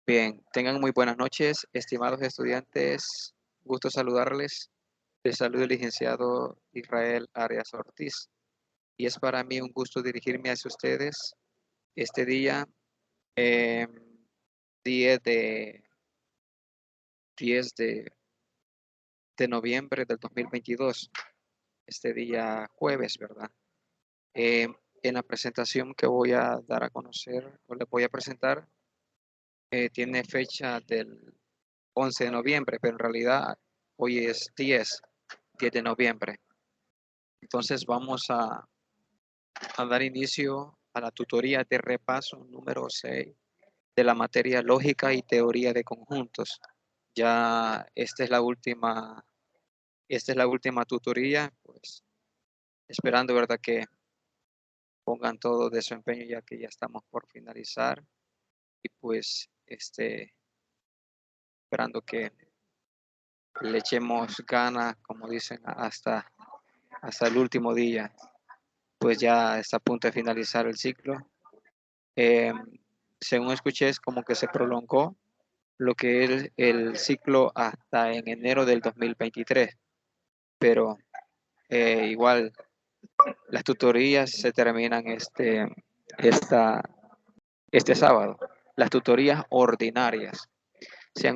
Bien, tengan muy buenas noches, estimados estudiantes. Gusto saludarles. Les saluda el licenciado Israel Arias Ortiz. Y es para mí un gusto dirigirme hacia ustedes este día, eh, 10 de, 10 de noviembre del 2022, este día jueves, ¿verdad? Eh, en la presentación que voy a dar a conocer o les voy a presentar, tiene fecha del 11 de noviembre, pero en realidad hoy es 10 de noviembre. Entonces vamos a dar inicio a la tutoría de repaso número 6 de la materia lógica y teoría de conjuntos. Ya esta es la última tutoría, pues esperando, ¿verdad?, que pongan todo de su empeño ya que ya estamos por finalizar y pues esperando que le echemos ganas, como dicen, hasta el último día. Pues ya está a punto de finalizar el ciclo. Eh, Según escuché, es como que se prolongó lo que es el ciclo hasta en enero del 2023, pero igual las tutorías se terminan este sábado, las tutorías ordinarias. Si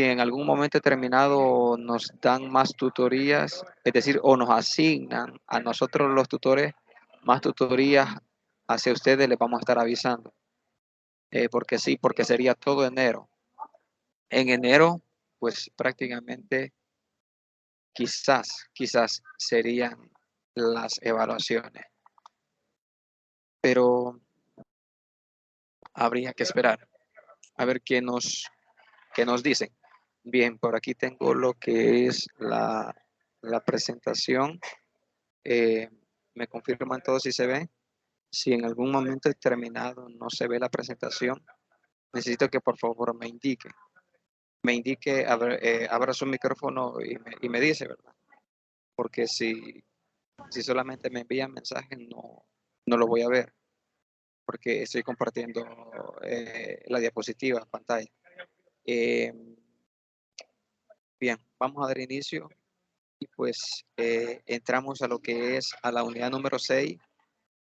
en algún momento determinado nos dan más tutorías, es decir, o nos asignan a nosotros los tutores más tutorías, hacia ustedes les vamos a estar avisando. Porque sí, porque sería todo enero. En enero, pues prácticamente quizás serían las evaluaciones, pero habría que esperar a ver qué nos dicen. Bien, por aquí tengo lo que es la presentación. Eh, Me confirman todos si se ve. Si en algún momento determinado no se ve la presentación, necesito que por favor me indique, abra su micrófono y me dice, ¿verdad? Porque si solamente me envían mensajes, no lo voy a ver, porque estoy compartiendo la diapositiva, pantalla. Eh, Bien, vamos a dar inicio y pues entramos a lo que es a la unidad número 6,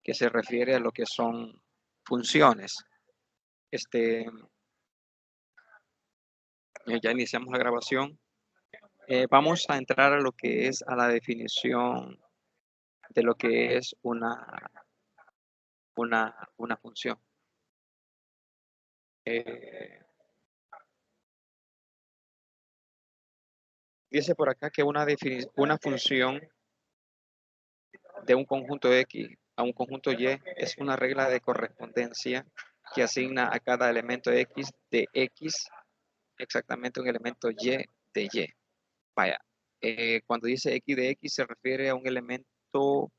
que se refiere a lo que son funciones. Ya iniciamos la grabación. Vamos a entrar a lo que es a la definición de lo que es una función. Eh, Dice por acá que una función de un conjunto X a un conjunto Y es una regla de correspondencia que asigna a cada elemento X de X exactamente un elemento Y de Y. Vaya, cuando dice X de X se refiere a un elemento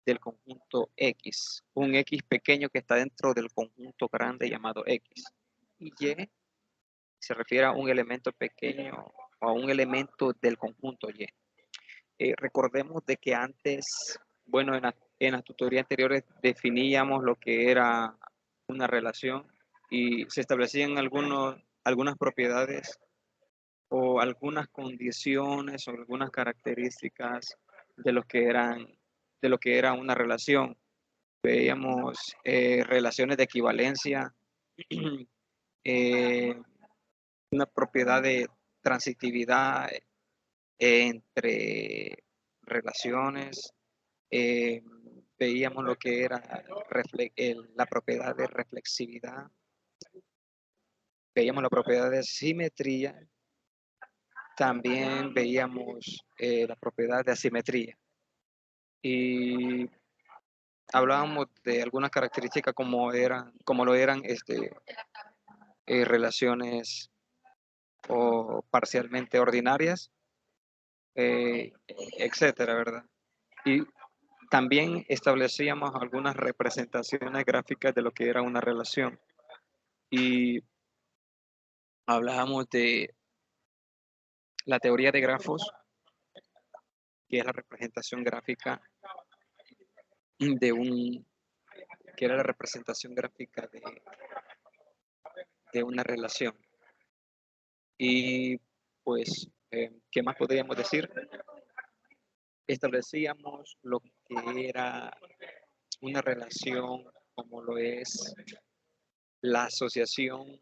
del conjunto X, un X pequeño que está dentro del conjunto grande llamado X. Y Y se refiere a un elemento pequeño o a un elemento del conjunto Y. Recordemos de que antes, bueno, en las tutorías anteriores definíamos lo que era una relación y se establecían algunas propiedades o algunas condiciones o algunas características de de lo que era una relación. Veíamos relaciones de equivalencia, eh, una propiedad de transitividad entre relaciones, eh, veíamos lo que era la propiedad de reflexividad, veíamos la propiedad de simetría, también veíamos la propiedad de asimetría y hablábamos de algunas características como lo eran relaciones o parcialmente ordinarias, etcétera, ¿verdad? Y también establecíamos algunas representaciones gráficas de lo que era una relación y hablábamos de la teoría de grafos, que es la representación gráfica de un, que era la representación gráfica de una relación. Y pues, ¿qué más podríamos decir? Establecíamos lo que era una relación como lo es la asociación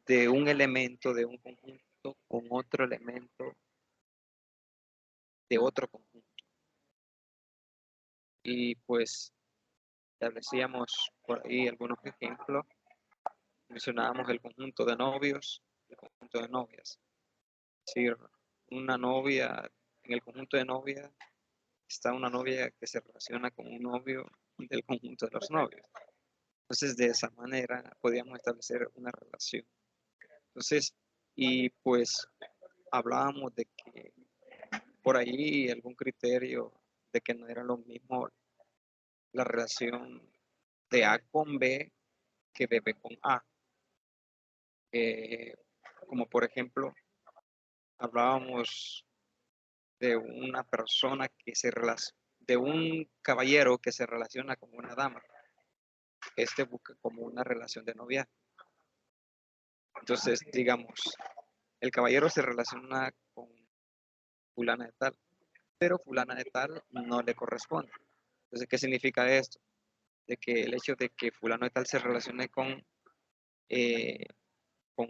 de un elemento de un conjunto con otro elemento de otro conjunto. Y pues establecíamos por ahí algunos ejemplos. Mencionábamos el conjunto de novios, el conjunto de novias. Es decir, una novia, en el conjunto de novias está una novia que se relaciona con un novio del conjunto de los novios. Entonces, de esa manera podíamos establecer una relación. Entonces, y pues hablábamos de que por ahí algún criterio de que no era lo mismo la relación de A con B que de B con A. Eh, como por ejemplo, hablábamos de una persona que se relaciona, de un caballero que se relaciona con una dama. Este busca como una relación de novia. Entonces, digamos, el caballero se relaciona con fulana de tal, pero fulana de tal no le corresponde. Entonces, ¿qué significa esto? De que el hecho de que fulano de tal se relacione eh, con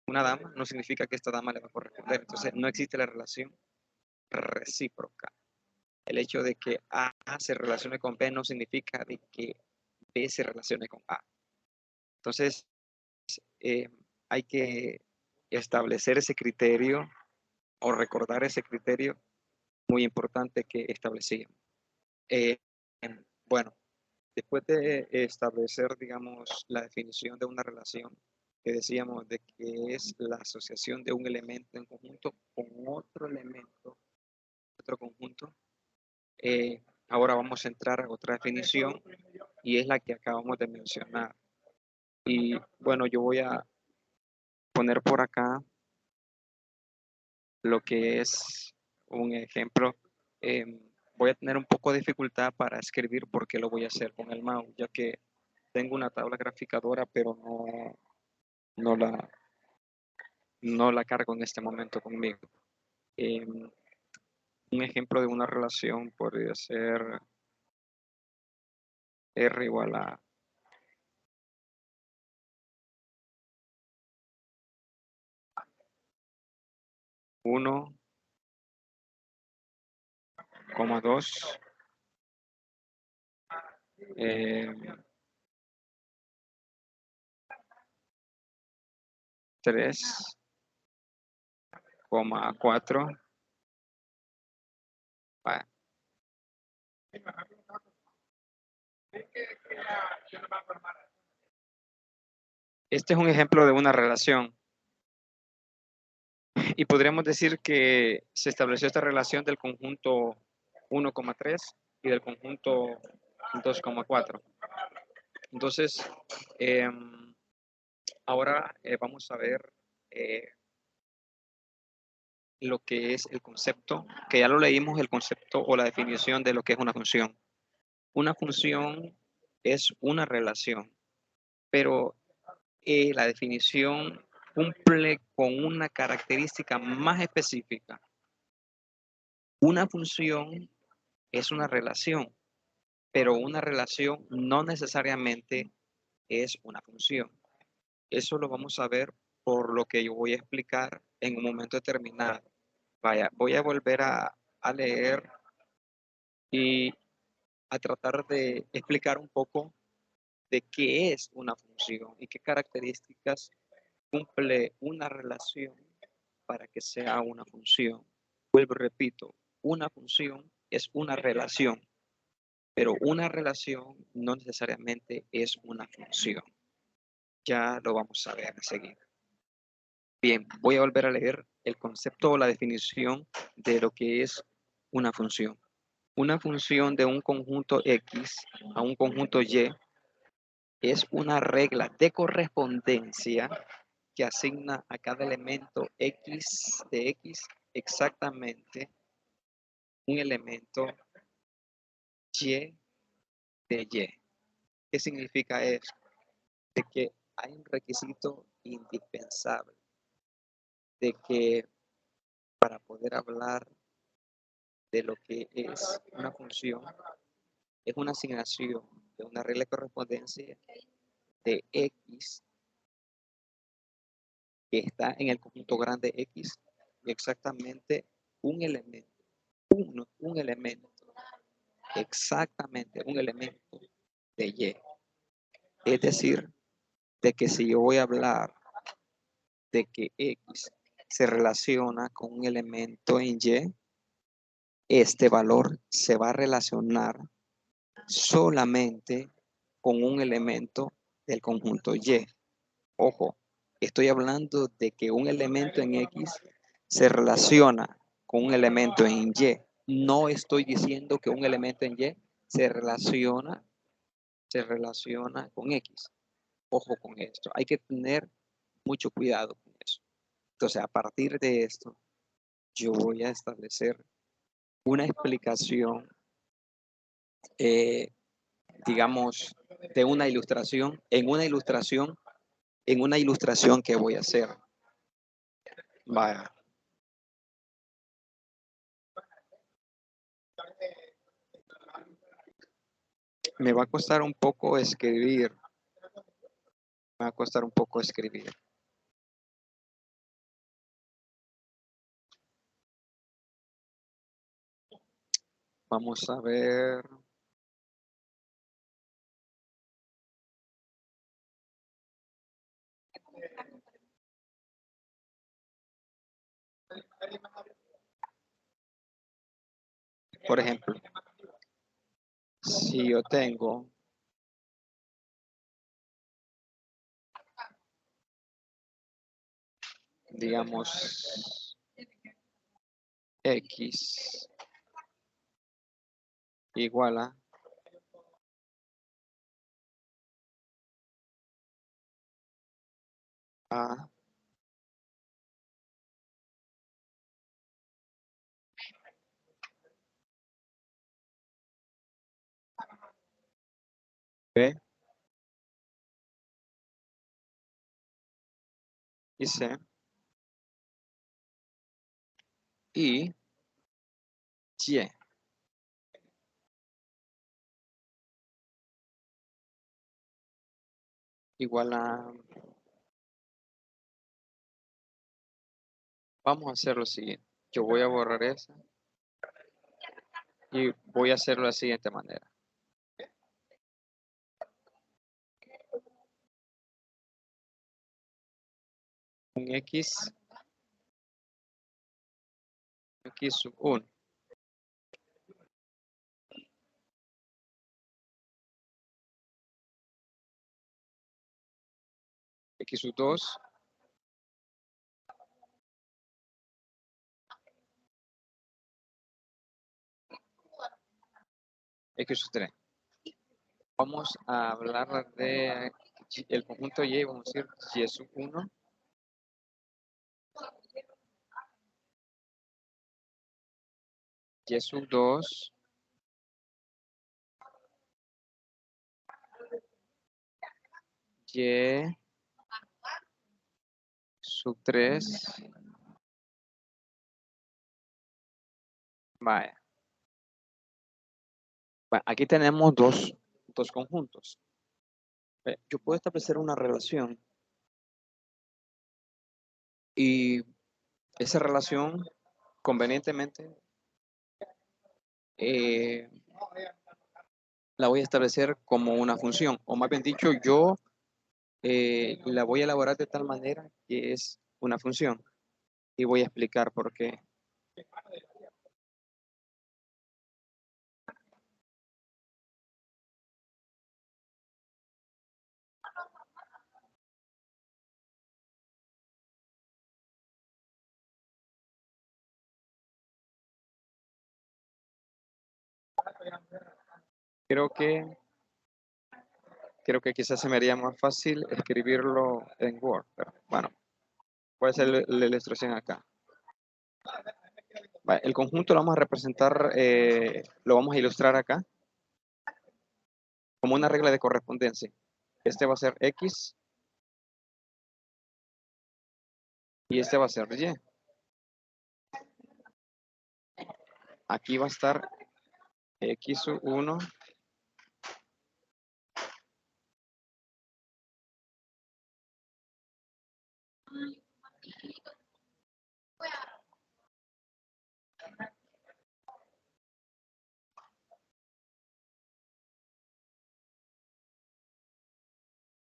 una dama no significa que esta dama le va a corresponder. Entonces, no existe la relación recíproca. El hecho de que A se relacione con B no significa de que B se relacione con A. Entonces, eh, hay que establecer ese criterio o recordar ese criterio muy importante que establecíamos. Eh, bueno, después de establecer, digamos, la definición de una relación, que decíamos de que es la asociación de un elemento en conjunto con otro elemento, otro conjunto, ahora vamos a entrar a otra definición y es la que acabamos de mencionar. Y bueno, yo voy a poner por acá lo que es un ejemplo. Voy a tener un poco de dificultad para escribir porque lo voy a hacer con el mouse, ya que tengo una tabla graficadora, pero no la, no la cargo en este momento conmigo. Un ejemplo de una relación podría ser R igual a 1,2 3,4. Este es un ejemplo de una relación y podríamos decir que se estableció esta relación del conjunto 1,3 y del conjunto 2,4. Entonces, ahora vamos a ver lo que es el concepto, que ya lo leímos, el concepto o la definición de lo que es una función. Una función es una relación, pero la definición cumple con una característica más específica. Una función es una relación, pero una relación no necesariamente es una función. Eso lo vamos a ver por lo que yo voy a explicar en un momento determinado. Vaya, voy a volver a leer y a tratar de explicar un poco de qué es una función y qué características cumple una relación para que sea una función. Vuelvo y repito, una función es una relación, pero una relación no necesariamente es una función. Ya lo vamos a ver enseguida. Bien, voy a volver a leer el concepto o la definición de lo que es una función. Una función de un conjunto X a un conjunto Y es una regla de correspondencia que asigna a cada elemento X de X exactamente un elemento Y de Y. ¿Qué significa eso? De que hay un requisito indispensable de que para poder hablar de lo que es una función, es una asignación de una regla de correspondencia de X que está en el conjunto grande X, exactamente un elemento, un elemento, exactamente un elemento de Y. Es decir, de que si yo voy a hablar de que X se relaciona con un elemento en Y, este valor se va a relacionar solamente con un elemento del conjunto Y. Ojo, estoy hablando de que un elemento en X se relaciona con un elemento en Y. No estoy diciendo que un elemento en Y se relaciona con X. Ojo con esto. Hay que tener mucho cuidado con eso. Entonces, a partir de esto, yo voy a establecer una explicación, digamos, de una ilustración, en una ilustración que voy a hacer. Vaya. Me va a costar un poco escribir. Me va a costar un poco escribir. Vamos a ver. Por ejemplo, si yo tengo digamos X igual a A B y C y Y igual a, vamos a hacer lo siguiente. Yo voy a borrar esa y voy a hacerlo de la siguiente manera. Un X sub 1. X sub 2. X sub 3. Vamos a hablar de el conjunto Y, vamos a decir Y sub 1. Y sub 2. Y sub 3. Vaya. Bueno, aquí tenemos dos conjuntos. Yo puedo establecer una relación y esa relación convenientemente la voy a establecer como una función, o más bien dicho, yo la voy a elaborar de tal manera que es una función y voy a explicar por qué. Creo que, creo que quizás se me haría más fácil escribirlo en Word, pero bueno, voy a hacer la ilustración acá. Vale, el conjunto lo vamos a representar, lo vamos a ilustrar acá como una regla de correspondencia. Este va a ser X y este va a ser Y. Aquí va a estar X1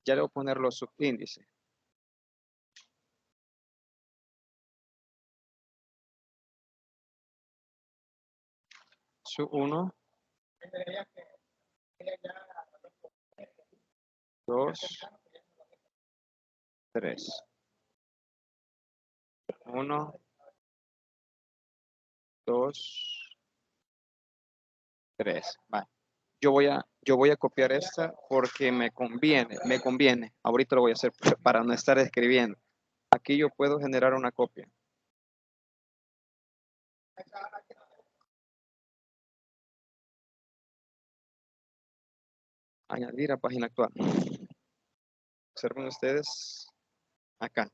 ya le voy a poner los subíndices. Sub 1, 2, 3. 1, 2, 3. Vale. Yo voy a copiar esta porque me conviene. Ahorita lo voy a hacer para no estar escribiendo. Aquí yo puedo generar una copia. Añadir a página actual. Observen ustedes acá.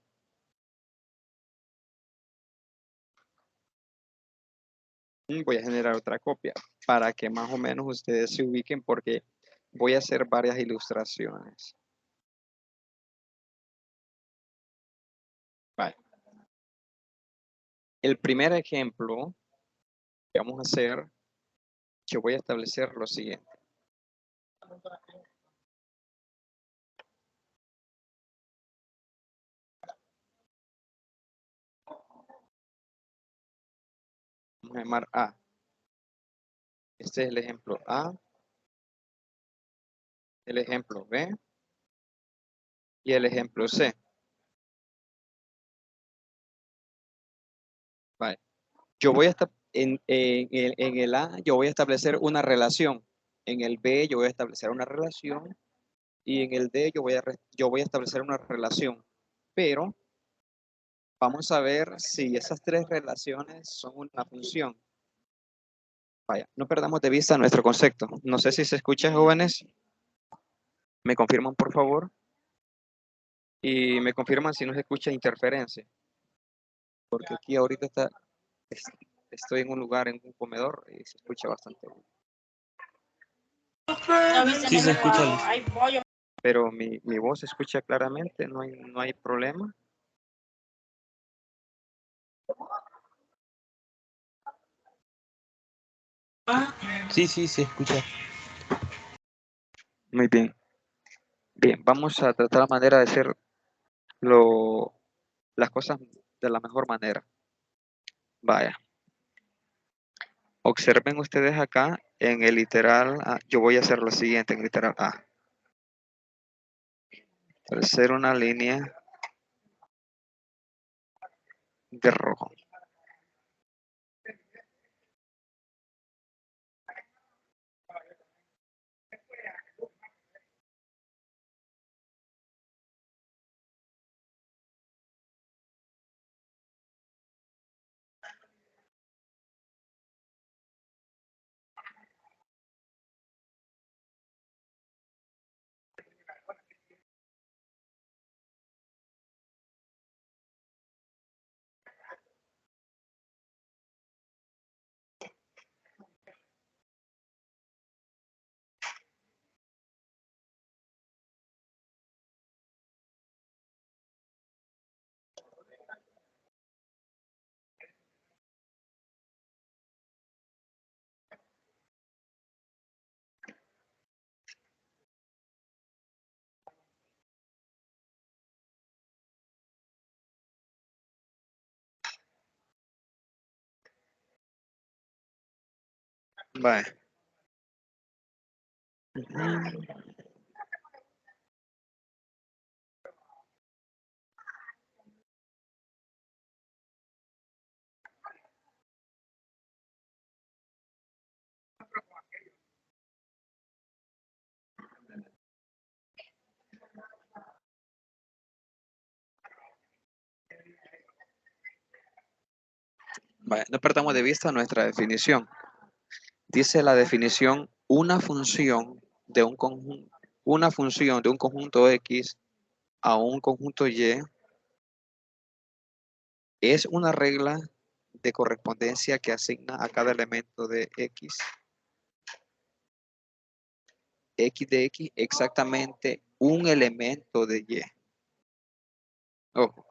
Voy a generar otra copia para que más o menos ustedes se ubiquen porque voy a hacer varias ilustraciones. Vale. El primer ejemplo que vamos a hacer, yo voy a establecer lo siguiente. Vamos a llamar A. Este es el ejemplo A, el ejemplo B y el ejemplo C. Vale. Yo voy a estar en el A, yo voy a establecer una relación. En el B, yo voy a establecer una relación. Y en el D, yo voy a establecer una relación. Pero vamos a ver si esas tres relaciones son una función. Vaya, no perdamos de vista nuestro concepto. No sé si se escucha, jóvenes. ¿Me confirman, por favor? Y me confirman si no se escucha interferencia. Porque aquí ahorita estoy en un lugar, en un comedor, y se escucha bastante bien. Sí, se escucha. Pero mi voz se escucha claramente, no hay problema. Sí, se escucha. Muy bien. Bien, vamos a tratar la manera de hacer las cosas de la mejor manera. Vaya. Observen ustedes acá en el literal A. Yo voy a hacer lo siguiente en el literal A. Hacer una línea de rojo. Vaya. Vaya. No perdamos de vista nuestra definición. Dice la definición una función de un conjunto X a un conjunto Y Es una regla de correspondencia que asigna a cada elemento de X de X exactamente un elemento de Y. Ojo,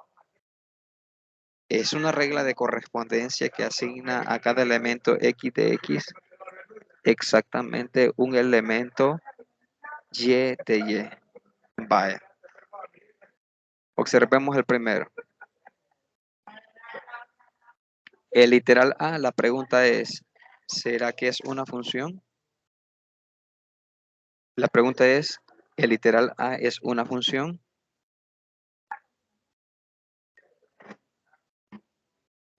es una regla de correspondencia que asigna a cada elemento X de X exactamente un elemento Y de Y. Vaya, observemos el primero. El literal A, la pregunta es, ¿será que es una función? La pregunta es, ¿el literal A es una función?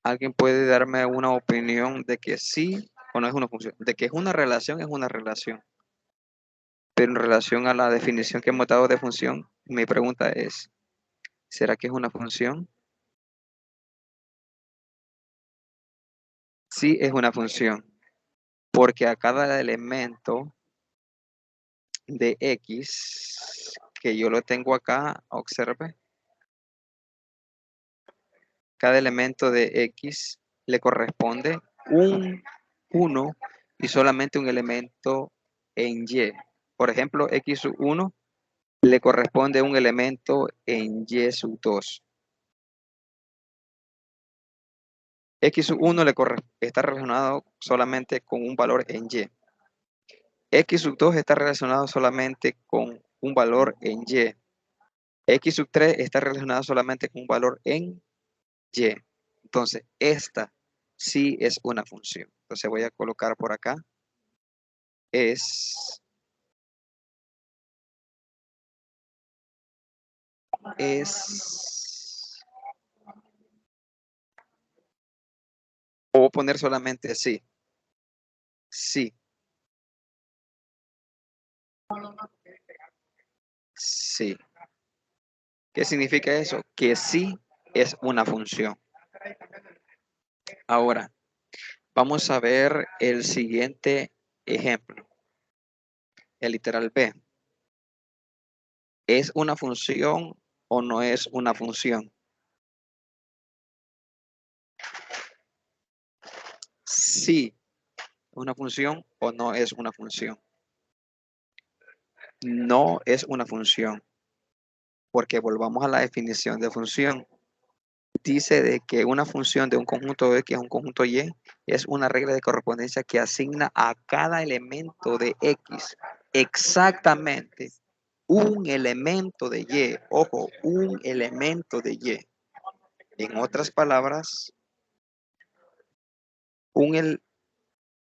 ¿Alguien puede darme una opinión de que sí o no es una función? De que es una relación, es una relación. Pero en relación a la definición que hemos dado de función, mi pregunta es, ¿será que es una función? Sí es una función, porque a cada elemento de X, que yo lo tengo acá, observe, cada elemento de X le corresponde un 1 y solamente un elemento en Y. Por ejemplo, X1 le corresponde un elemento en Y sub 2. X1 está relacionado solamente con un valor en Y. X sub 2 está relacionado solamente con un valor en Y. X sub 3 está relacionado solamente con un valor en Y. Entonces, esta sí es una función. Entonces voy a colocar por acá. Es o poner solamente sí. Sí. Sí. ¿Qué significa eso? Que sí es una función. Ahora, vamos a ver el siguiente ejemplo. El literal B. ¿Es una función o no es una función? Sí, ¿una función o no es una función? No es una función, porque volvamos a la definición de función. Dice de que una función de un conjunto X a un conjunto Y es una regla de correspondencia que asigna a cada elemento de X exactamente un elemento de Y. Ojo, un elemento de Y. En otras palabras,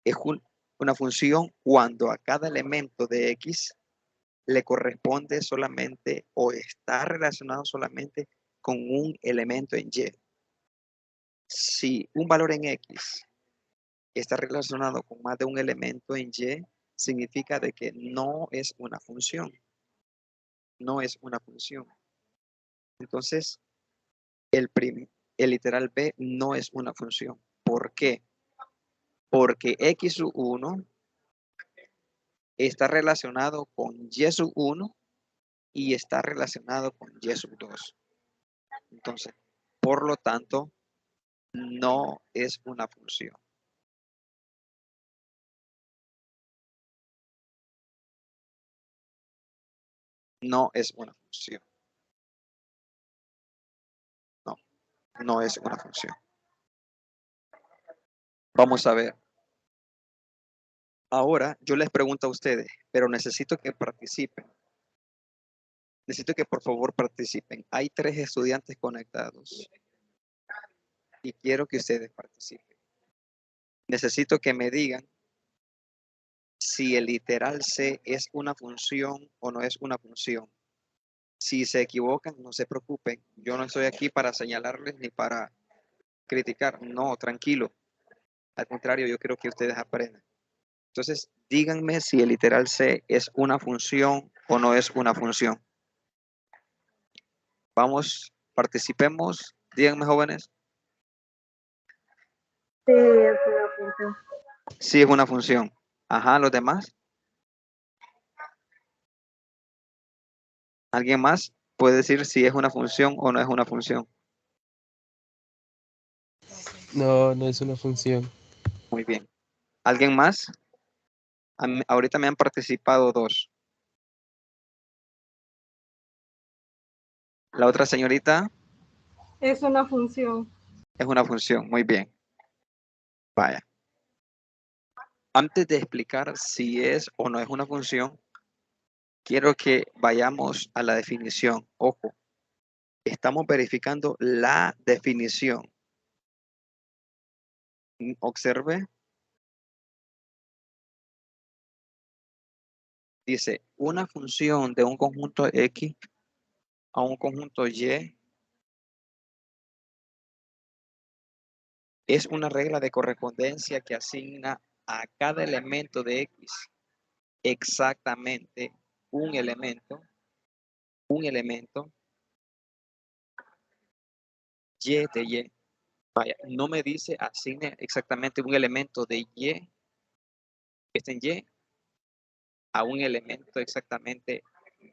es una función cuando a cada elemento de X le corresponde solamente o está relacionado solamente con un elemento en Y. Si un valor en X está relacionado con más de un elemento en Y, significa de que no es una función. No es una función. Entonces, el literal B no es una función. ¿Por qué? Porque X1 está relacionado con Y1 y está relacionado con Y2. Entonces, por lo tanto, no es una función. No es una función. No, no es una función. Vamos a ver. Ahora yo les pregunto a ustedes, pero necesito que participen. Necesito que por favor participen. Hay 3 estudiantes conectados y quiero que ustedes participen. Necesito que me digan si el literal C es una función o no es una función. Si se equivocan, no se preocupen. Yo no estoy aquí para señalarles ni para criticar. No, tranquilo. Al contrario, yo quiero que ustedes aprendan. Entonces, díganme si el literal C es una función o no es una función. Vamos, participemos. Díganme, jóvenes. Sí, es una función. Sí, es una función. Ajá, los demás. ¿Alguien más puede decir si es una función o no es una función? No, no es una función. Muy bien. ¿Alguien más? Ahorita me han participado dos. La otra señorita Es una función. es una función. Muy bien. Vaya. Antes de explicar si es o no es una función, quiero que vayamos a la definición. Ojo, estamos verificando la definición. Observe. Dice, una función de un conjunto X a un conjunto Y es una regla de correspondencia que asigna a cada elemento de X exactamente un elemento Y de Y. Vaya, no me dice asigne exactamente un elemento de Y que está en Y a un elemento exactamente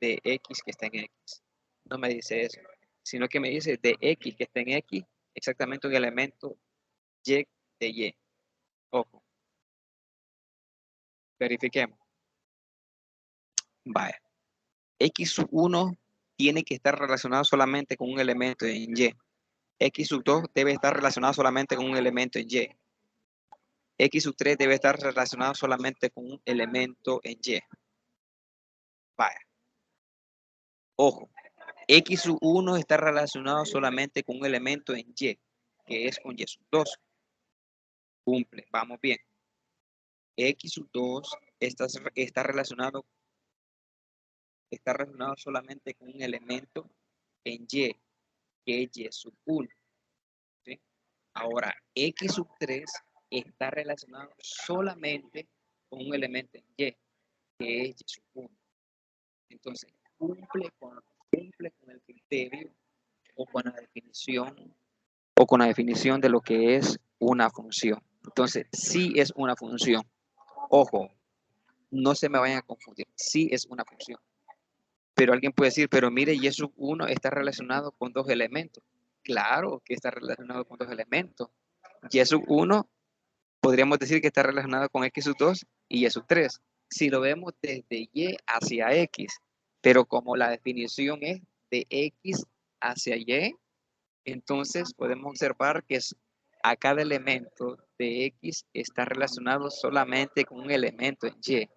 de X que está en X. No me dice eso, sino que me dice de X que está en X exactamente un elemento Y de Y. Ojo, verifiquemos. Vaya, X sub 1 tiene que estar relacionado solamente con un elemento en Y. X sub 2 debe estar relacionado solamente con un elemento en Y. X sub 3 debe estar relacionado solamente con un elemento en Y. Vaya, ojo, X sub 1 está relacionado solamente con un elemento en Y, que es con Y sub 2. Cumple, vamos bien. X sub 2 está relacionado solamente con un elemento en Y, que es Y sub 1. ¿Sí? Ahora, X sub 3 está relacionado solamente con un elemento en Y, que es Y sub 1. Entonces, cumple con el criterio o con la definición de lo que es una función. Entonces, sí es una función. Ojo, no se me vayan a confundir. Sí es una función. Pero alguien puede decir, pero mire, y sub 1 está relacionado con dos elementos. Claro que está relacionado con dos elementos. Y sub 1 podríamos decir que está relacionado con X sub 2 y Y sub 3. Si lo vemos desde Y hacia X, pero como la definición es de X hacia Y, entonces podemos observar que a cada elemento de X está relacionado solamente con un elemento en Y.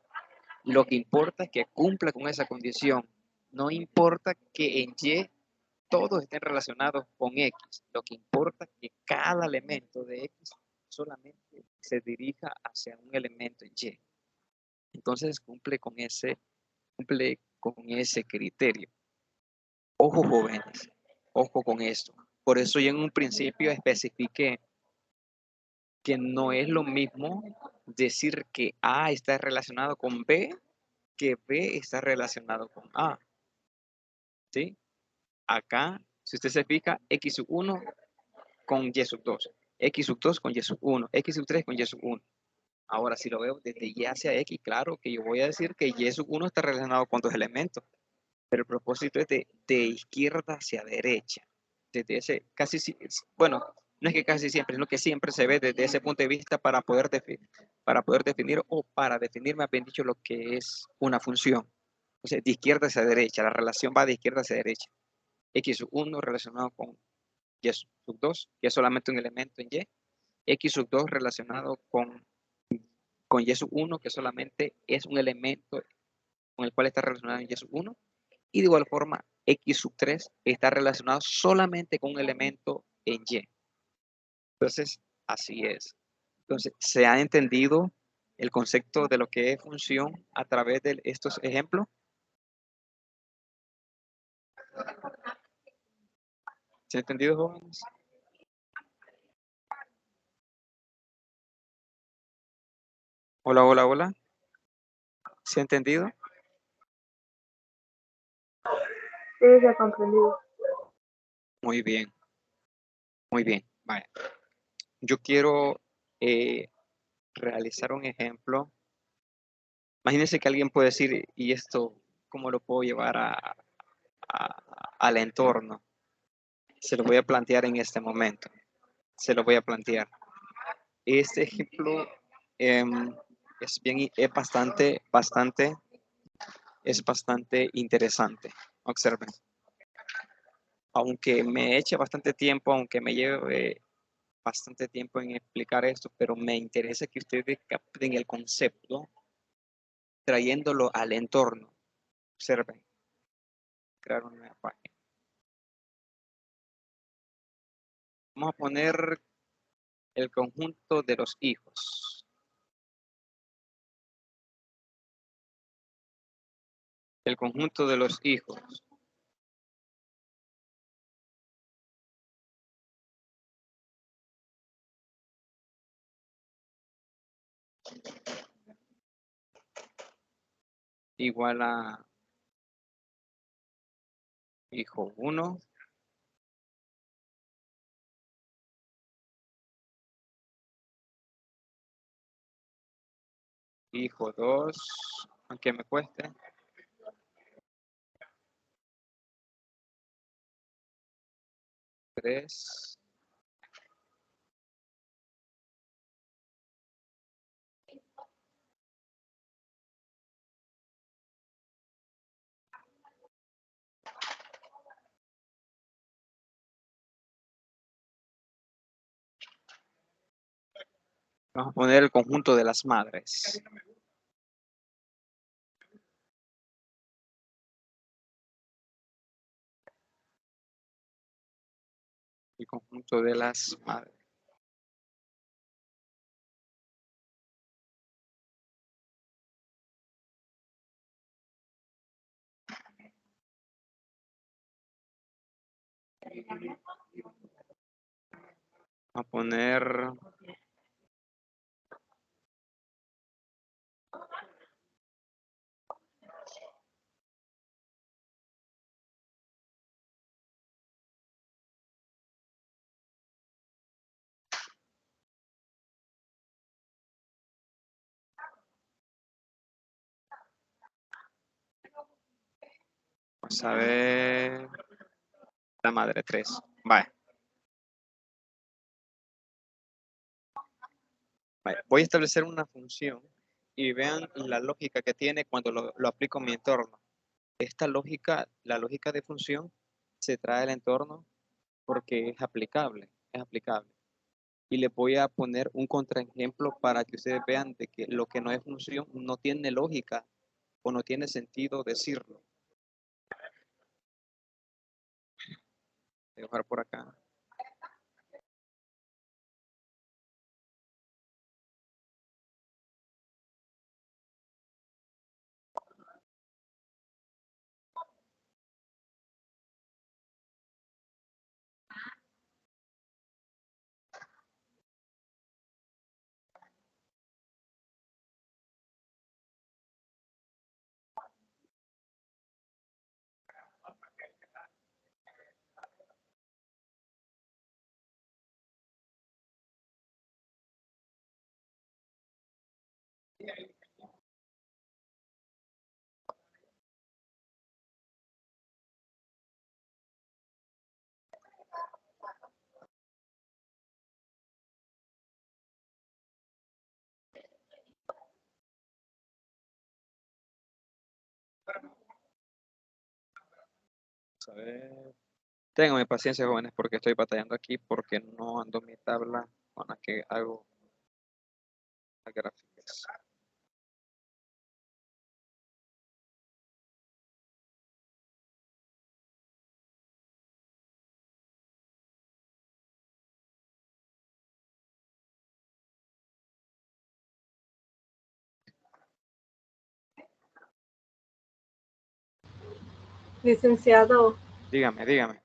Lo que importa es que cumpla con esa condición. No importa que en Y todos estén relacionados con X. Lo que importa es que cada elemento de X solamente se dirija hacia un elemento en Y. Entonces cumple con ese criterio. Ojo, jóvenes, ojo con esto. Por eso yo en un principio especifiqué que no es lo mismo decir que A está relacionado con B que B está relacionado con A. ¿Sí? Acá, si usted se fija, X sub 1 con Y sub 2, X sub 2 con Y sub 1, X sub 3 con Y sub 1. Ahora, si lo veo desde Y hacia X, claro que yo voy a decir que Y sub 1 está relacionado con dos elementos, pero el propósito es de izquierda hacia derecha. Desde ese, bueno, no es que casi siempre, sino que siempre se ve desde ese punto de vista para poder definir o para definir, más bien dicho, lo que es una función. Entonces, de izquierda hacia derecha, la relación va de izquierda hacia derecha. X sub 1 relacionado con Y sub 2, que es solamente un elemento en Y. X sub 2 relacionado con Y sub 1, que solamente es un elemento con el cual está relacionado Y sub 1. Y de igual forma, X sub 3 está relacionado solamente con un elemento en Y. Entonces, así es. Entonces, ¿se ha entendido el concepto de lo que es función a través de estos ejemplos? ¿Se ha entendido, jóvenes? Hola, hola, hola. ¿Se ha entendido? Sí, se ha comprendido. Muy bien, muy bien. Vale. Yo quiero realizar un ejemplo. Imagínense que alguien puede decir, ¿y esto cómo lo puedo llevar al entorno? Se lo voy a plantear en este momento. se lo voy a plantear. Este ejemplo es bastante interesante. Observen. Aunque me eche bastante tiempo, aunque me lleve bastante tiempo en explicar esto, pero me interesa que ustedes capten el concepto trayéndolo al entorno. Observen. Crear una nueva página. Vamos a poner el conjunto de los hijos. El conjunto de los hijos. Igual a hijo 1 hijo 2, aunque me cueste, tres, vamos a poner el conjunto de las madres. El conjunto de las madres. Vamos a poner vamos a ver la madre 3. Vale. Vale. Voy a establecer una función y vean la lógica que tiene cuando lo aplico en mi entorno. Esta lógica, la lógica de función, se trae al entorno porque es aplicable, es aplicable. Y les voy a poner un contraejemplo para que ustedes vean de que lo que no es función no tiene lógica o no tiene sentido decirlo. Voy a dejar por acá. Vamos a ver. Ténganme paciencia, jóvenes, porque estoy batallando aquí porque no ando mi tabla con la que hago las gráficas. Licenciado, Dígame, dígame.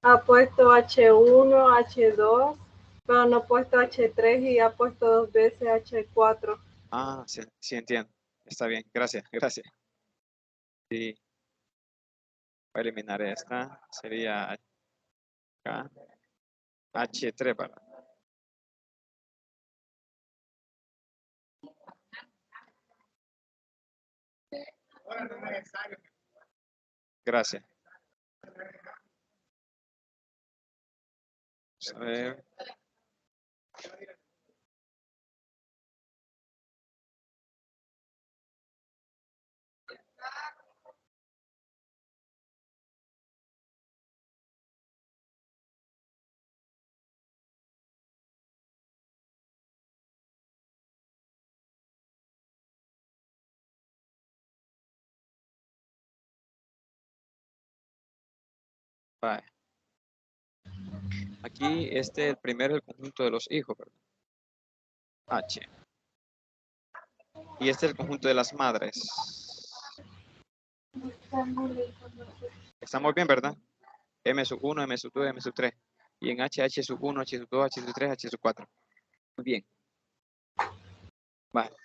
ha puesto H1, H2, pero no ha puesto H3 y ha puesto dos veces H4. Ah, sí, sí entiendo. Está bien, gracias, gracias. Sí, voy a eliminar esta. Sería acá. H3, ¿verdad? Gracias. Vamos a ver. Vale. Aquí el primero es el conjunto de los hijos, ¿verdad? H. Y este es el conjunto de las madres. Estamos bien, ¿verdad? M sub 1, M sub 2, M sub 3. Y en H, H sub 1, H sub 2, H sub 3, H sub 4. Muy bien. Vale.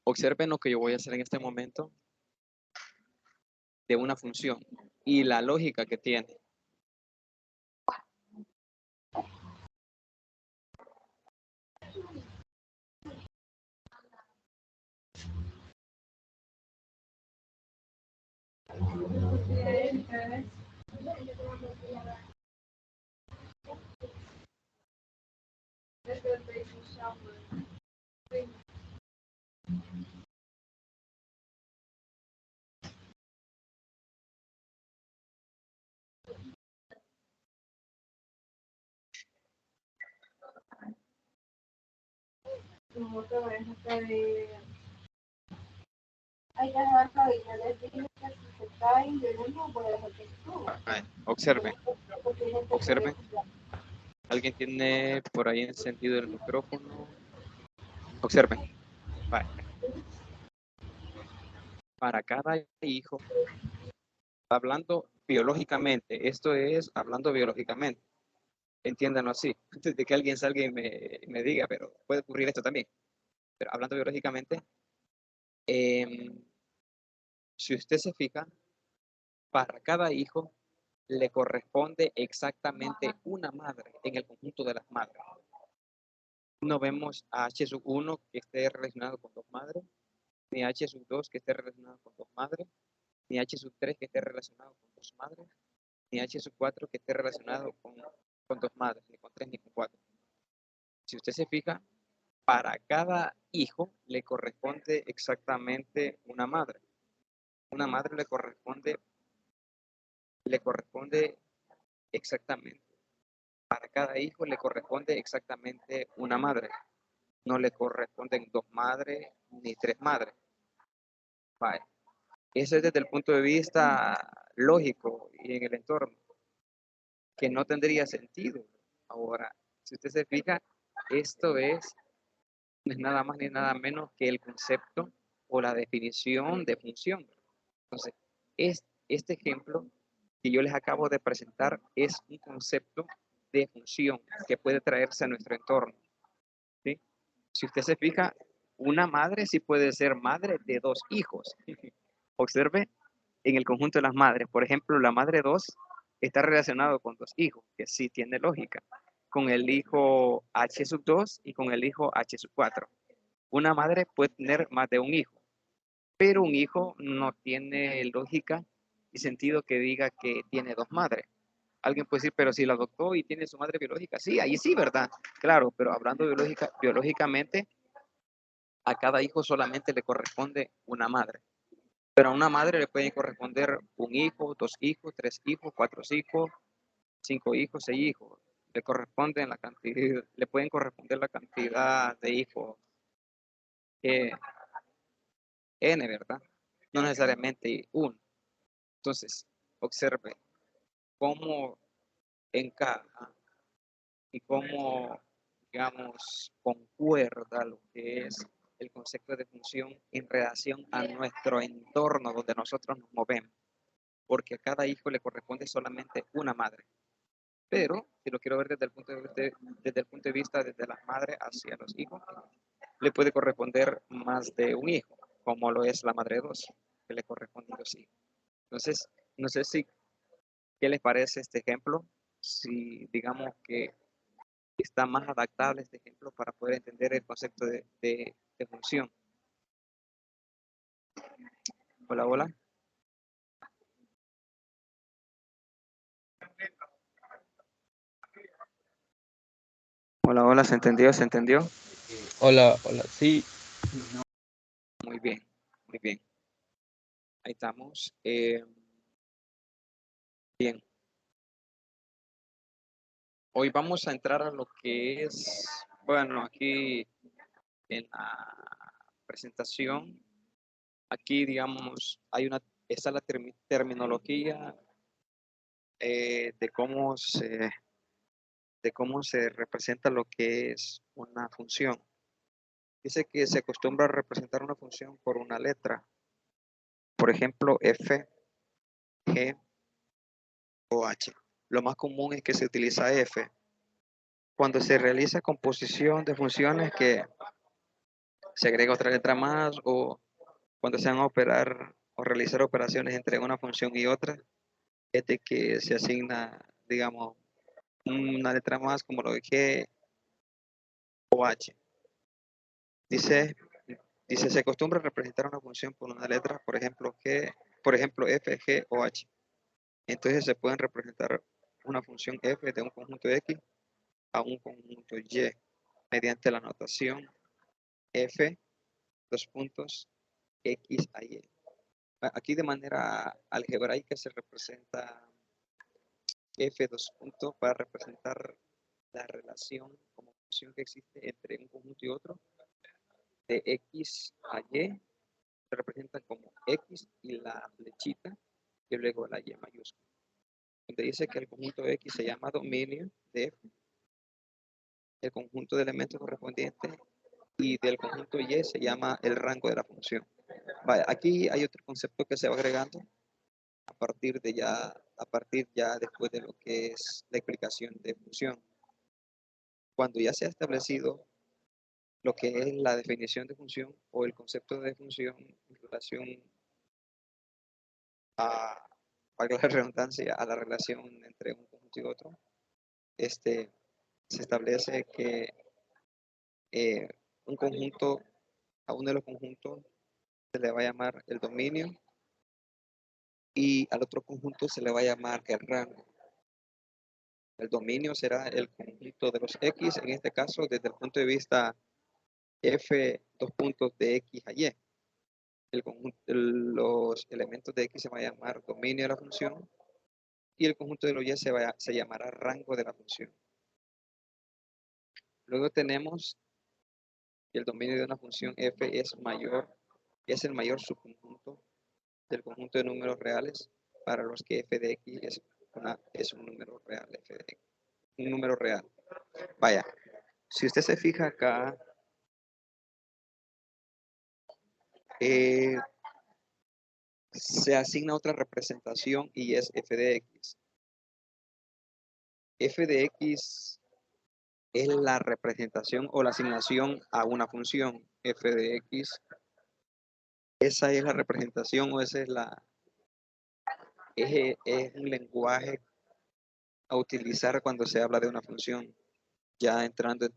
Observen lo que yo voy a hacer en este momento de una función y la lógica que tiene. Observen, observen. ¿Alguien tiene por ahí encendido el micrófono? Observen. Vale. Para cada hijo, hablando biológicamente, esto es hablando biológicamente, entiéndanlo así, antes de que alguien salga y me diga, pero puede ocurrir esto también. Pero hablando biológicamente, si usted se fija, para cada hijo le corresponde exactamente una madre en el conjunto de las madres. No vemos a H sub 1 que esté relacionado con dos madres, ni a H sub 2 que esté relacionado con dos madres, ni H sub 3 que esté relacionado con dos madres, ni H sub 4 que esté relacionado con dos madres, ni con tres ni con cuatro. Si usted se fija, para cada hijo le corresponde exactamente una madre. Una madre le corresponde exactamente. Para cada hijo le corresponde exactamente una madre. No le corresponden dos madres ni tres madres. Vale. Eso es desde el punto de vista lógico y en el entorno, que no tendría sentido. Ahora, si usted se fija, esto no es nada más ni nada menos que el concepto o la definición de función. Entonces, este ejemplo que yo les acabo de presentar es un concepto de función que puede traerse a nuestro entorno. ¿Sí? Si usted se fija, una madre sí puede ser madre de dos hijos. Observe en el conjunto de las madres. Por ejemplo, la madre 2 está relacionado con dos hijos, que sí tiene lógica, con el hijo H sub 2 y con el hijo H sub 4. Una madre puede tener más de un hijo, pero un hijo no tiene lógica y sentido que diga que tiene dos madres. Alguien puede decir, pero si la adoptó y tiene su madre biológica, sí, ahí sí, ¿verdad? Claro, pero hablando biológicamente, a cada hijo solamente le corresponde una madre. Pero a una madre le pueden corresponder un hijo, dos hijos, tres hijos, cuatro hijos, cinco hijos, seis hijos. Le pueden corresponder la cantidad de hijos que n, ¿verdad? No necesariamente uno. Entonces, observe cómo encaja y cómo, digamos, concuerda lo que es el concepto de función en relación a nuestro entorno donde nosotros nos movemos, porque a cada hijo le corresponde solamente una madre. Pero, si lo quiero ver desde el punto de vista desde las madres hacia los hijos, le puede corresponder más de un hijo, como lo es la madre 2, que le corresponde dos hijos. Entonces, no sé qué les parece este ejemplo, si digamos que está más adaptable este ejemplo para poder entender el concepto de función. Hola, hola. Hola, hola, ¿se entendió? ¿Se entendió? Hola, hola, sí. Muy bien, muy bien. Ahí estamos. Bien. Hoy vamos a entrar a lo que es, bueno, aquí en la presentación, aquí digamos, está la terminología de cómo se representa lo que es una función. Dice que se acostumbra a representar una función por una letra. Por ejemplo, F, G o H. Lo más común es que se utiliza F. Cuando se realiza composición de funciones que se agrega otra letra más o cuando se van a operar o realizar operaciones entre una función y otra, es de que se asigna, digamos, una letra más como lo de G o H. Dice, se acostumbra a representar una función por una letra, por ejemplo, G, por ejemplo, F, G o H. Entonces se pueden representar una función F de un conjunto X a un conjunto Y mediante la notación F, dos puntos, X a Y. Aquí de manera algebraica se representa F dos puntos para representar la relación como función que existe entre un conjunto y otro de X a Y, se representan como X y la flechita y luego la Y mayúscula. Donde dice que el conjunto X se llama dominio de F, el conjunto de elementos correspondientes y del conjunto Y se llama el rango de la función. Vale, aquí hay otro concepto que se va agregando a partir ya después de lo que es la explicación de función. Cuando ya se ha establecido lo que es la definición de función o el concepto de función en relación a, valga la redundancia, a la relación entre un conjunto y otro, se establece que un conjunto, a uno de los conjuntos se le va a llamar el dominio y al otro conjunto se le va a llamar el rango. El dominio será el conjunto de los X, en este caso desde el punto de vista F, dos puntos de X a Y. Los elementos de X se van a llamar dominio de la función y el conjunto de los Y se llamará rango de la función. Luego tenemos que el dominio de una función F es el mayor subconjunto del conjunto de números reales para los que F de X es un número real, F de X, un número real. Vaya, si usted se fija acá, se asigna otra representación y es F de X. F de X es la representación o la asignación a una función F de X. Esa es la representación o esa es es un lenguaje a utilizar cuando se habla de una función, ya entrando en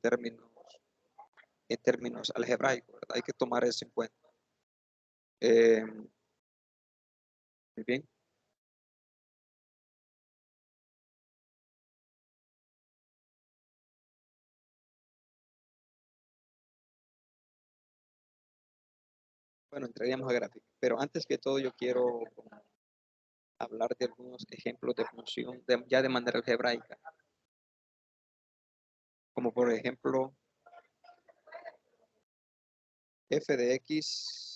términos algebraicos, ¿verdad? Hay que tomar eso en cuenta. Muy bien. Bueno, entraríamos a gráfica, pero antes que todo yo quiero hablar de algunos ejemplos de función ya de manera algebraica, como por ejemplo F de X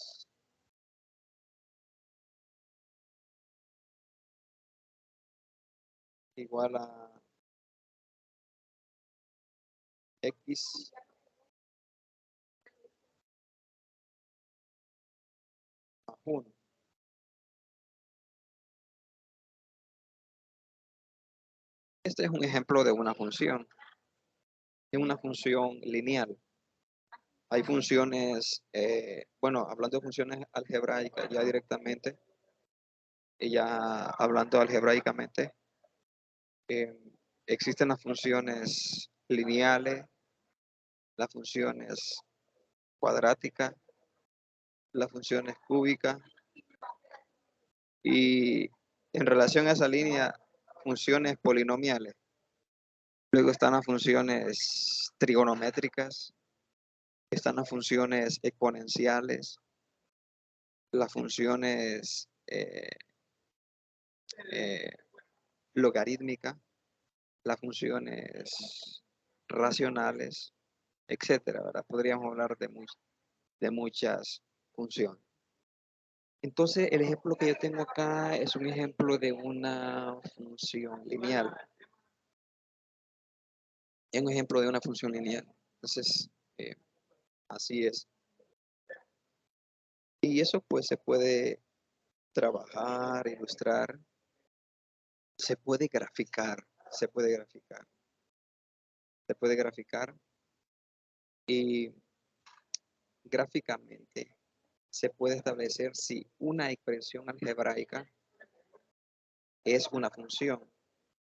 igual a X más 1. Este es un ejemplo de una función, es una función lineal. Hay funciones, bueno, hablando de funciones algebraicas ya directamente, y ya hablando algebraicamente, eh, existen las funciones lineales, las funciones cuadráticas, las funciones cúbicas y en relación a esa línea, funciones polinomiales. Luego están las funciones trigonométricas, están las funciones exponenciales, las funciones eh, logarítmicas, las funciones racionales, etcétera, ¿verdad? Podríamos hablar de muchas funciones. Entonces, el ejemplo que yo tengo acá es un ejemplo de una función lineal. Es un ejemplo de una función lineal. Entonces, eh, así es. Y eso pues se puede trabajar, ilustrar, se puede graficar, se puede graficar, se puede graficar y gráficamente se puede establecer si una expresión algebraica es una función,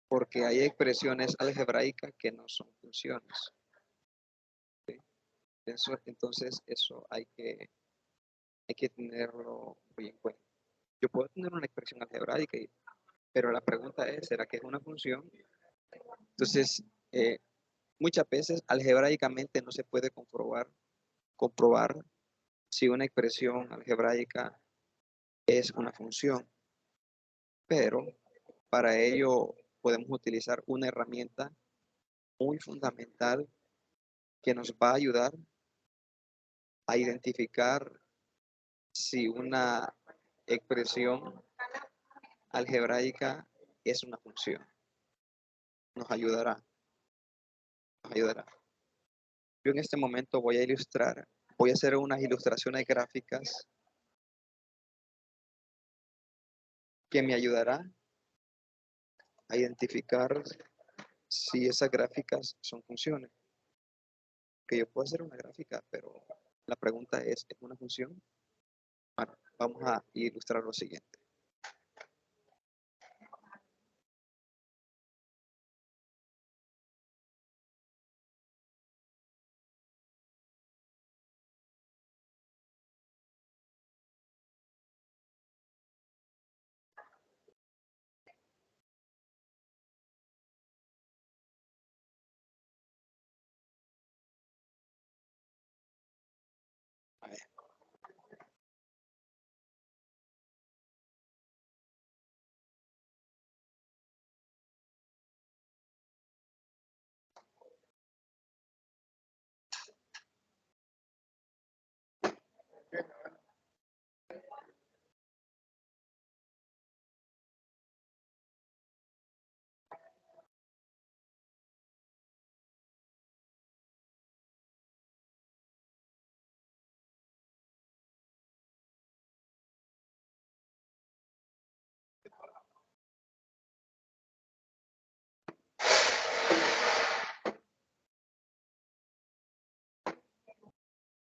porque hay expresiones algebraicas que no son funciones. ¿Sí? Entonces eso hay que tenerlo muy en cuenta. Yo puedo tener una expresión algebraica, pero la pregunta es, ¿será que es una función? Entonces, muchas veces algebraicamente no se puede comprobar si una expresión algebraica es una función, pero para ello podemos utilizar una herramienta muy fundamental que nos va a ayudar a identificar si una expresión algebraica es una función. Nos ayudará, nos ayudará. Yo en este momento voy a ilustrar, voy a hacer unas ilustraciones gráficas que me ayudará a identificar si esas gráficas son funciones. Que yo puedo hacer una gráfica, pero la pregunta ¿es una función? Bueno, vamos a ilustrar lo siguiente. A ver,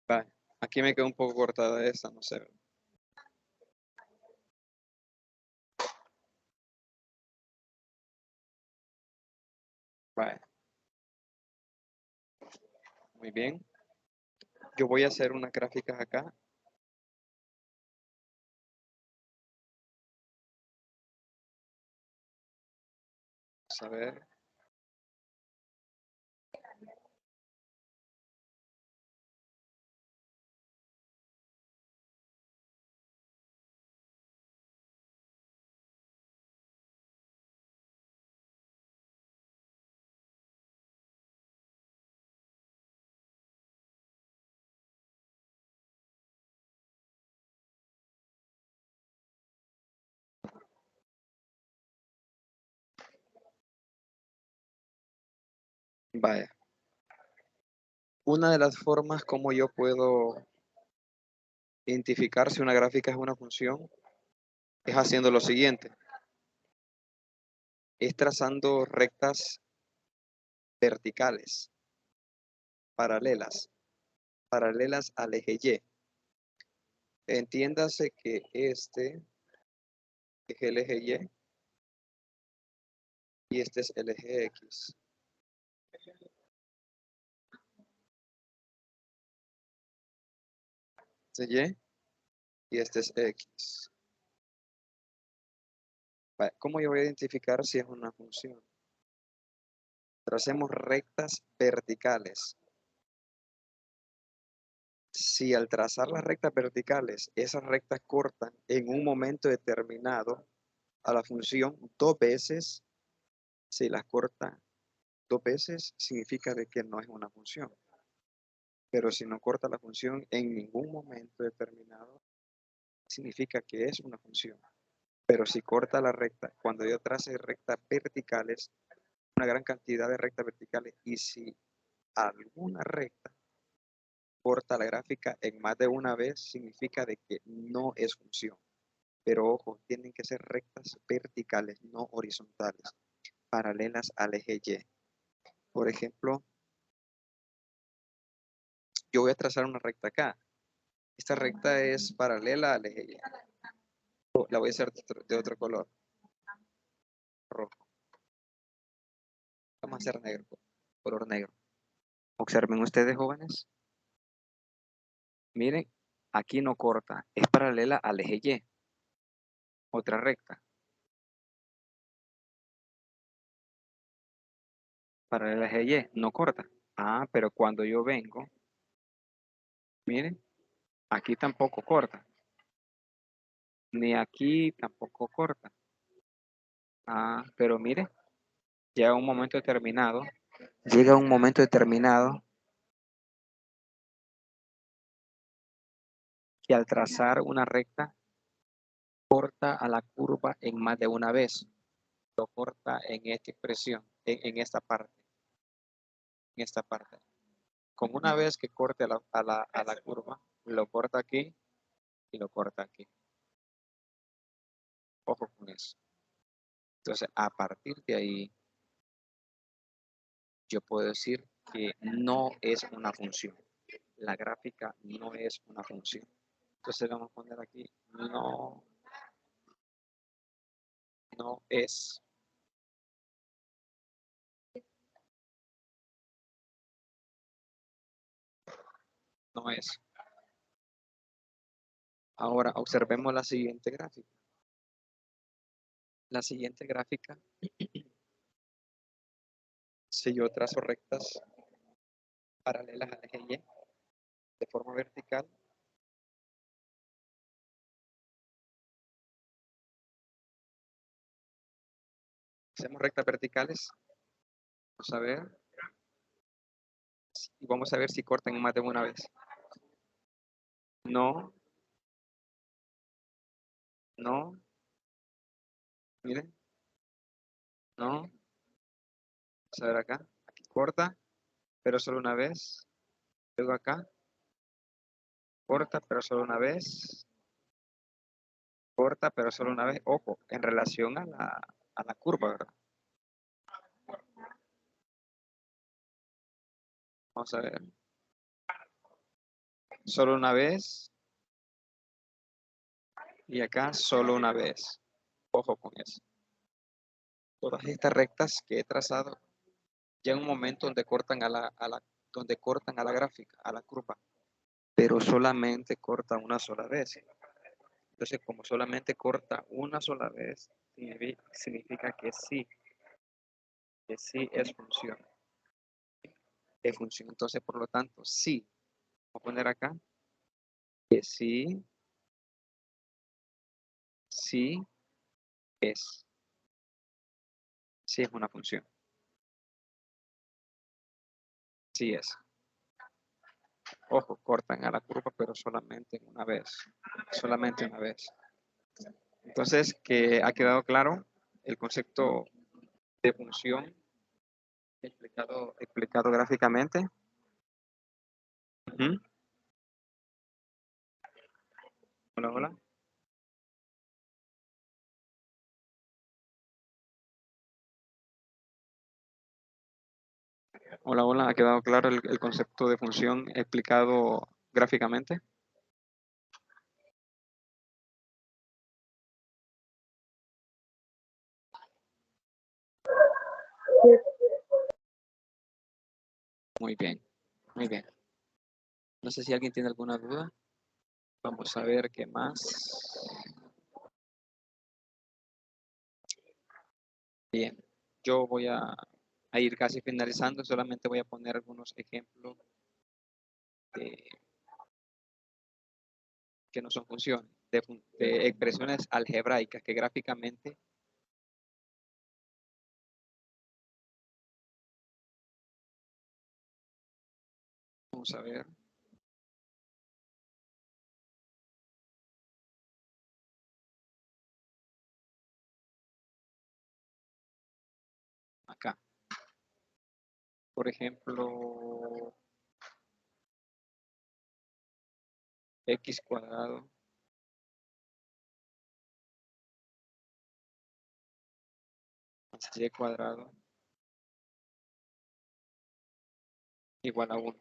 vale. Aquí me quedó un poco cortada esta, no sé. Vale, muy bien. Yo voy a hacer unas gráficas acá. Vamos a ver. Vaya. Una de las formas como yo puedo identificar si una gráfica es una función es haciendo lo siguiente. Es trazando rectas verticales, paralelas al eje Y. Entiéndase que este es el eje Y este es el eje X. Este es Y y este es X. Vale, ¿cómo yo voy a identificar si es una función? Tracemos rectas verticales. Si al trazar las rectas verticales, esas rectas cortan en un momento determinado a la función dos veces, si las corta dos veces, significa de que no es una función. Pero si no corta la función en ningún momento determinado, significa que es una función. Pero si corta la recta, cuando yo trace rectas verticales, una gran cantidad de rectas verticales, y si alguna recta corta la gráfica en más de una vez, significa de que no es función. Pero ojo, tienen que ser rectas verticales, no horizontales, paralelas al eje Y. Por ejemplo, yo voy a trazar una recta acá. Esta recta es paralela al eje Y. La voy a hacer de otro color, rojo. Vamos a hacer negro, color negro. Observen ustedes, jóvenes. Miren, aquí no corta, es paralela al eje Y. Otra recta. Paralela al eje Y, no corta. Ah, pero cuando yo vengo, miren, aquí tampoco corta. Ni aquí tampoco corta. Ah, pero mire, llega un momento determinado. Llega un momento determinado que al trazar una recta, corta a la curva en más de una vez. Lo corta en esta expresión, en esta parte. En esta parte. Con una vez que corte a la curva, lo corta aquí y lo corta aquí. Ojo con eso. Entonces, a partir de ahí, yo puedo decir que no es una función. La gráfica no es una función. Entonces, vamos a poner aquí, no es. No es. Ahora, observemos la siguiente gráfica. La siguiente gráfica, si yo trazo rectas paralelas al eje Y de forma vertical, hacemos rectas verticales, vamos a ver, y vamos a ver si cortan más de una vez. No, no, miren, no, vamos a ver acá, aquí corta, pero solo una vez, luego acá, corta, pero solo una vez, corta, pero solo una vez, ojo, en relación a la curva, ¿verdad? Vamos a ver, solo una vez, y acá solo una vez, ojo con eso. Todas estas rectas que he trazado, llega un momento donde cortan donde cortan a la gráfica, a la curva, pero solamente corta una sola vez. Entonces, como solamente corta una sola vez, significa que sí es función. Es función. Entonces, por lo tanto, sí. Vamos a poner acá que sí es. Sí es una función. Sí es. Ojo, cortan a la curva, pero solamente una vez. Solamente una vez. Entonces, que ha quedado claro el concepto de función explicado gráficamente. Ujú. Hola, hola. Hola, hola. ¿Ha quedado claro el concepto de función explicado gráficamente? Muy bien, muy bien. No sé si alguien tiene alguna duda. Vamos a ver qué más. Bien, yo voy a ir casi finalizando. Solamente voy a poner algunos ejemplos de, que no son funciones, de expresiones algebraicas que gráficamente vamos a ver. acá. Por ejemplo, x cuadrado más y cuadrado igual a 1.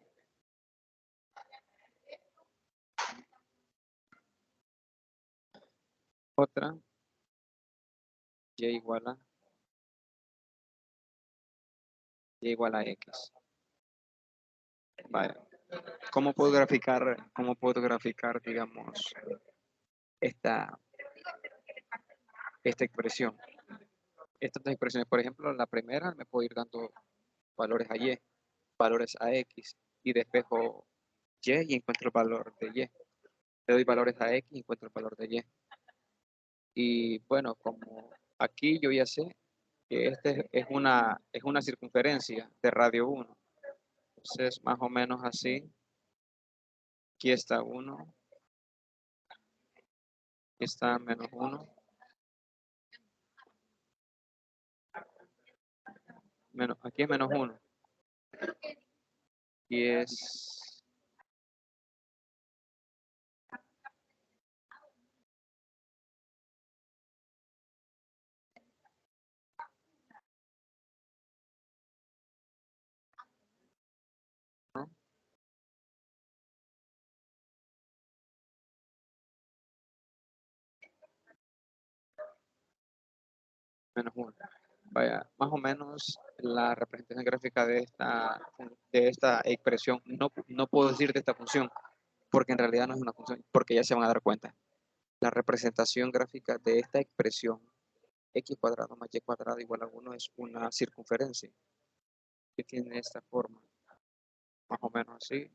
Otra, y igual a x. Vale. ¿Cómo puedo graficar, digamos, esta expresión? Estas dos expresiones, por ejemplo, la primera me puedo ir dando valores a y, valores a x, y despejo y encuentro el valor de y. Le doy valores a x y encuentro el valor de y. Y bueno, como aquí yo ya sé que este es una circunferencia de radio 1. Entonces, más o menos así. Aquí está 1. Aquí está menos 1. Aquí es menos 1. Y es ¿no? Menos 1. Vaya, más o menos la representación gráfica de esta expresión, no puedo decir de esta función, porque en realidad no es una función, porque ya se van a dar cuenta. La representación gráfica de esta expresión, x cuadrado más y cuadrado igual a 1, es una circunferencia que tiene esta forma, más o menos así.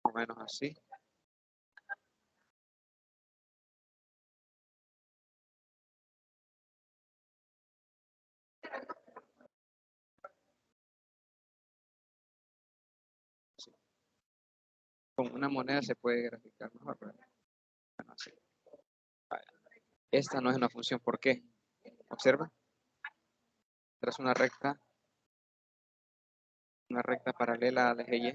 Más o menos así. Sí. Con una moneda se puede graficar mejor, pero bueno, así. Vale. Esta no es una función, ¿por qué? Observa, tras una recta paralela al eje Y,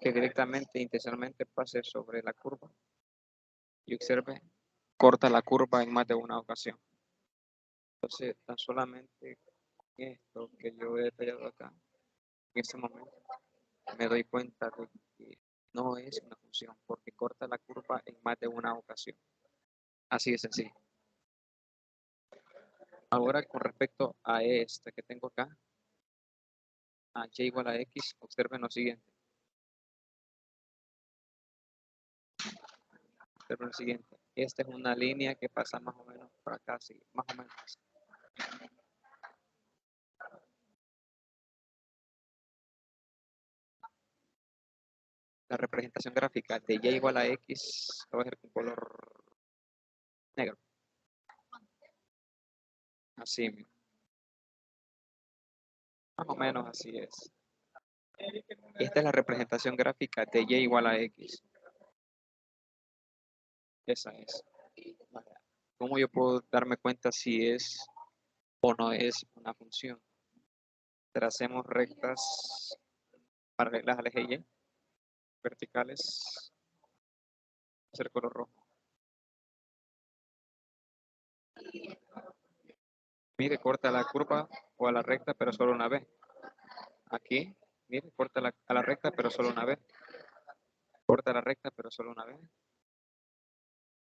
que directamente e intencionalmente pase sobre la curva. Y observe, corta la curva en más de una ocasión. Entonces, tan solamente esto que yo he detallado acá, en este momento, me doy cuenta de que no es una función, porque corta la curva en más de una ocasión. Así de sencillo. Ahora, con respecto a esta que tengo acá, a y igual a x, observen lo siguiente. Observen lo siguiente. Esta es una línea que pasa más o menos por acá, sí, más o menos así. La representación gráfica de y igual a x, lo voy a hacer con color negro. Así, más o menos así es. Esta es la representación gráfica de y igual a x. Esa es. ¿Cómo yo puedo darme cuenta si es o no es una función? Tracemos rectas paralelas al eje Y, verticales, hacer color rojo. Mire, corta la curva o a la recta, pero solo una vez. Aquí, mire, corta a la recta, pero solo una vez. Corta la recta, pero solo una vez.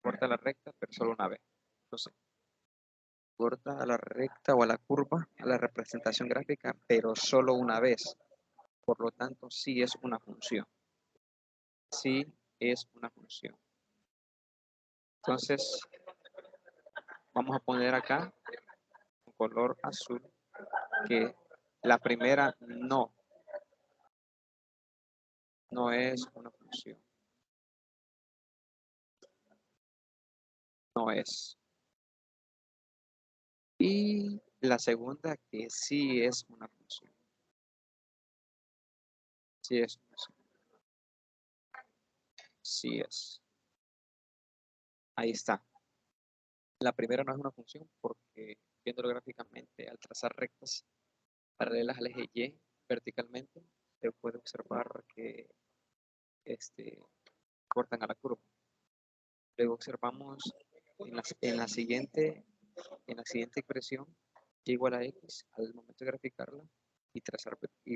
Corta la recta, pero solo una vez. Entonces, corta a la recta o a la curva, a la representación gráfica, pero solo una vez. Por lo tanto, sí es una función. Sí es una función. Entonces, vamos a poner acá un color azul que la primera no es una función. No es. Y la segunda que sí es una función. Sí es. Sí es. Ahí está. La primera no es una función porque viéndolo gráficamente, al trazar rectas paralelas al eje Y verticalmente, se puede observar que cortan a la curva. Luego observamos en la siguiente expresión y igual a x al momento de graficarla y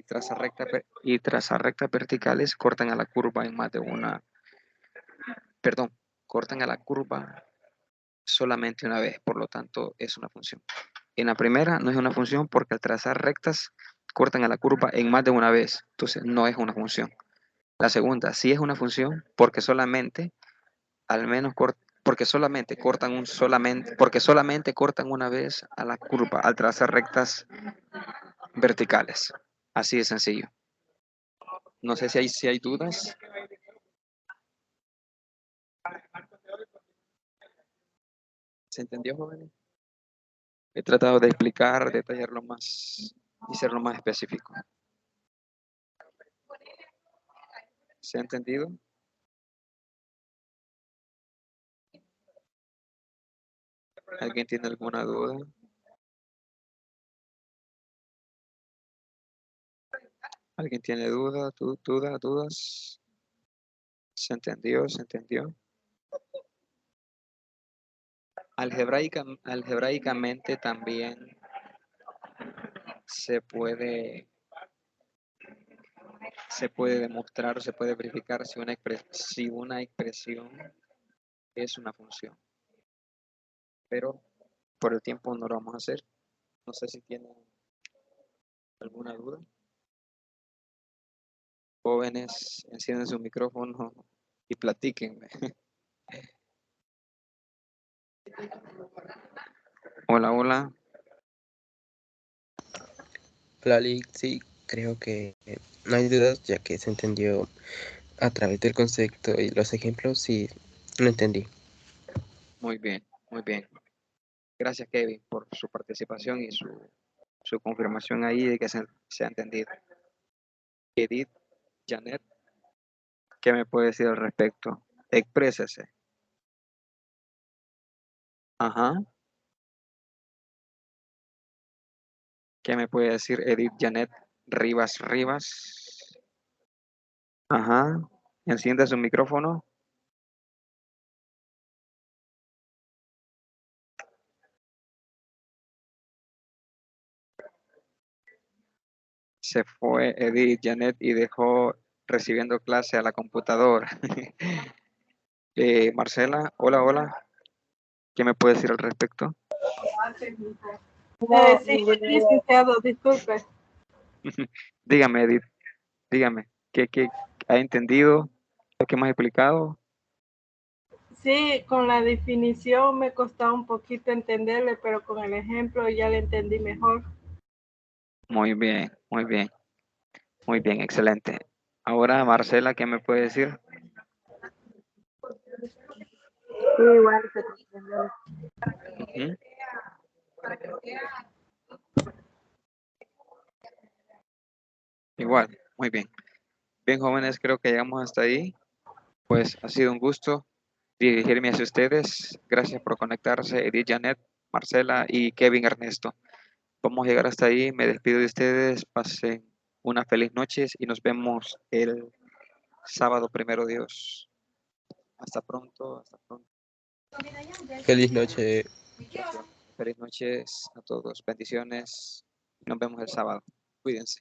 trazar rectas verticales cortan a la curva en más de una, perdón, cortan a la curva solamente una vez, por lo tanto es una función. En la primera no es una función porque al trazar rectas cortan a la curva en más de una vez, entonces no es una función. La segunda sí es una función porque solamente porque solamente cortan una vez a la curva al trazar rectas verticales. Así de sencillo. No sé si hay dudas. ¿Se entendió, jóvenes? He tratado de explicar, detallarlo más y serlo más específico. ¿Se ha entendido? ¿Alguien tiene alguna duda? ¿Alguien tiene dudas? ¿Se entendió? ¿Se entendió? Algebraicamente también se puede demostrar, se puede verificar si una expresión es una función. Pero por el tiempo no lo vamos a hacer. No sé si tienen alguna duda. Jóvenes, encienden su micrófono y platíquenme. Hola, hola. Lali, sí, creo que no hay dudas ya que se entendió a través del concepto y los ejemplos, sí, lo entendí. Muy bien, muy bien. Gracias, Kevin, por su participación y su confirmación ahí de que se ha entendido. Edith, Janet, ¿qué me puede decir al respecto? Exprésese. Ajá. ¿Qué me puede decir Edith, Janet, Rivas? Ajá. Enciende su micrófono. Se fue Edith, Janet y dejó recibiendo clase a la computadora. Marcela, hola, hola. ¿Qué me puede decir al respecto? Sí, licenciado, disculpe. Dígame, Edith, dígame, ¿qué ha entendido lo que hemos explicado? Sí, con la definición me costaba un poquito entenderle, pero con el ejemplo ya le entendí mejor. Muy bien, muy bien, muy bien, excelente. Ahora, Marcela, ¿qué me puede decir? Sí, igual se entendió. Ujú. Igual, muy bien. Bien, jóvenes, creo que llegamos hasta ahí. Pues ha sido un gusto dirigirme hacia ustedes. Gracias por conectarse, Edith, Janet, Marcela y Kevin Ernesto. Vamos a llegar hasta ahí. Me despido de ustedes. Pasen una feliz noche y nos vemos el sábado, primero Dios. Hasta pronto, hasta pronto. Feliz noche. Gracias. Feliz noches a todos. Bendiciones. Nos vemos el sábado. Cuídense.